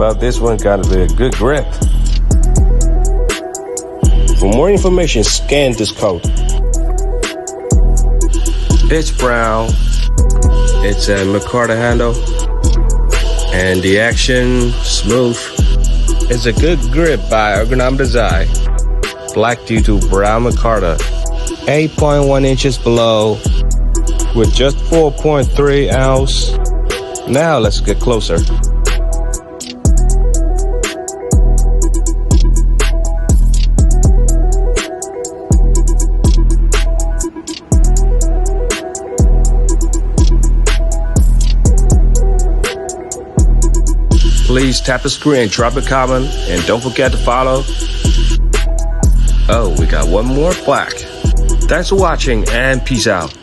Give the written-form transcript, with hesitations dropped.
Well, this one got a good grip. For more information, scan this code. It's brown. It's a micarta handle. And the action, smooth. It's a good grip by Ergonom Design. Black due to brown micarta. 8.1 inches below with just 4.3 ounce. Now let's get closer. Please tap the screen, drop a comment, and don't forget to follow. Oh, we got one more plaque. Thanks for watching and peace out.